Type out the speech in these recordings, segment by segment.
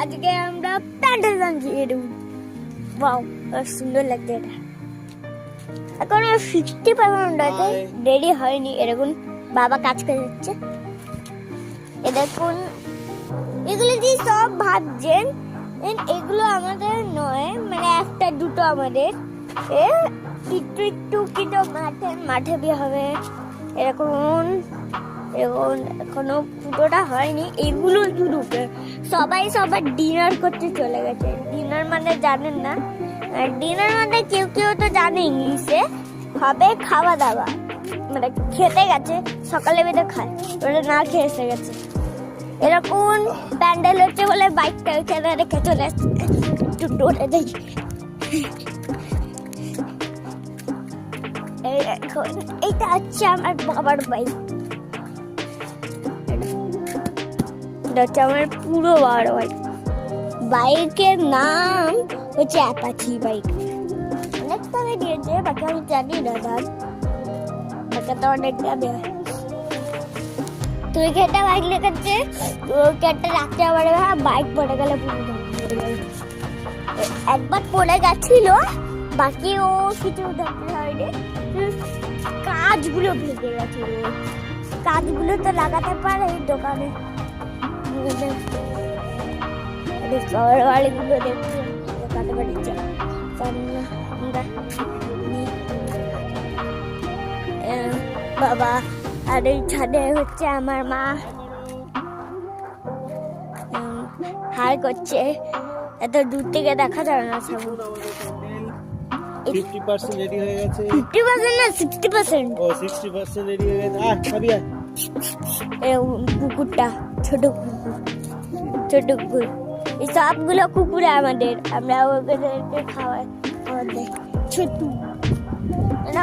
আজকে আমরা প্যান্ডেল বানিয়ে দেব। ওয়াও, সুন্দর লাগছে এটা। এখন 50% আছে, রেডি হয়নি। এরকম বাবা কাজ করে যাচ্ছে। এ দেখুন, এগুলো যে সব ভাবছেন এগুলো আমাদের নয়, মানে একটা দুটো আমাদের। একটু একটু কিন্তু মাঠে বিয়ে হবে এরকম। এখনো পুরোটা হয়নি। এগুলো শুরু সবাই সবার ডিনার করতে চলে গেছে। ডিনার মানে জানেন না, ডিনার মানে কেউ কেউ তো জানে ইংলিশে হবে খাওয়া দাওয়া, মানে খেতে গেছে। সকালে বেঁধে খায়, ওরা না খেয়ে এসে গেছে। এরকম প্যান্ডেল হচ্ছে বলে বাইকটা ওইখানে রেখে চলে আসছে। একটু ডোরে যাই। এইটা হচ্ছে আমার বাবার বাইক। এটা হচ্ছে আমার পুরো বাবার বাইক। বাইকের নাম হচ্ছে অ্যাপাচি বাইক। অনেক টাকা দিয়েছে, বাকি আমি জানি না দাম। বাকি তো অনেক দামে হয়। তুই কেটে বাইক লেখাচ্ছে, কেটে রাখতে পারে। বাইক পড়ে গেলে একবার পড়ে গেছিল, বাকি ও কিছু দেখতে হয়নি। কাজগুলো ভেঙে গেছে, কাজগুলো তো লাগাতে পারে এই দোকানে। বাড়িগুলো দেখতে দোকানে বাড়িতে বাবা। আর এই ছাদে হচ্ছে আমার মা হাই করছে। এত দূর থেকে দেখা যায় না। সব 50% রেডি হয়ে গেছে। 50% না 60%। ও 60% রেডি হয়ে গেছে। খাবি আয়। কুকুরটা ছোট কুকুর, ছোট কুকুর। এই সবগুলো কুকুর আমাদের, আমরা ওদেরকে খাওয়াই। ছোট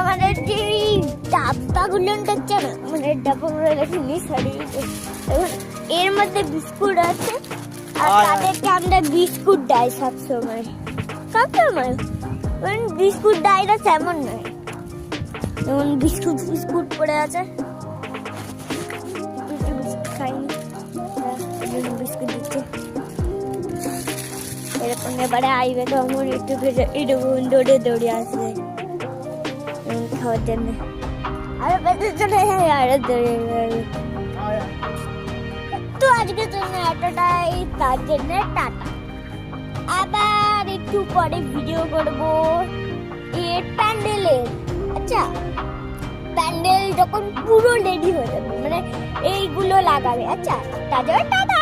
আমাদের যে ডাব্বাগুলো দেখছে না, মানে ডাব্বাগুলো দেখিনি সরি। এর মধ্যে বিস্কুট আছে, আর তাদেরকে আমরা বিস্কুট দেয় সবসময়। বিস্কুট দেয় না তেমন নয়, যেমন বিস্কুট বিস্কুট পড়ে আছে। খাইনি, বিস্কুট দিচ্ছে এরকম। এবারে আইবে তো আমার একটু দৌড়ে দৌড়ে আসবে খাওয়ার জন্য। আরো বেঁচে চলে যায়, আরো দৌড়ে। তো আজকের জন্য এতটাই, তার জন্য টাটা। আবার একটু পরে ভিডিও করবো এর প্যান্ডেলের। আচ্ছা, প্যান্ডেল যখন পুরো রেডি হয়ে যাবে, মানে এইগুলো লাগাবে। আচ্ছা, তাদের টাটা।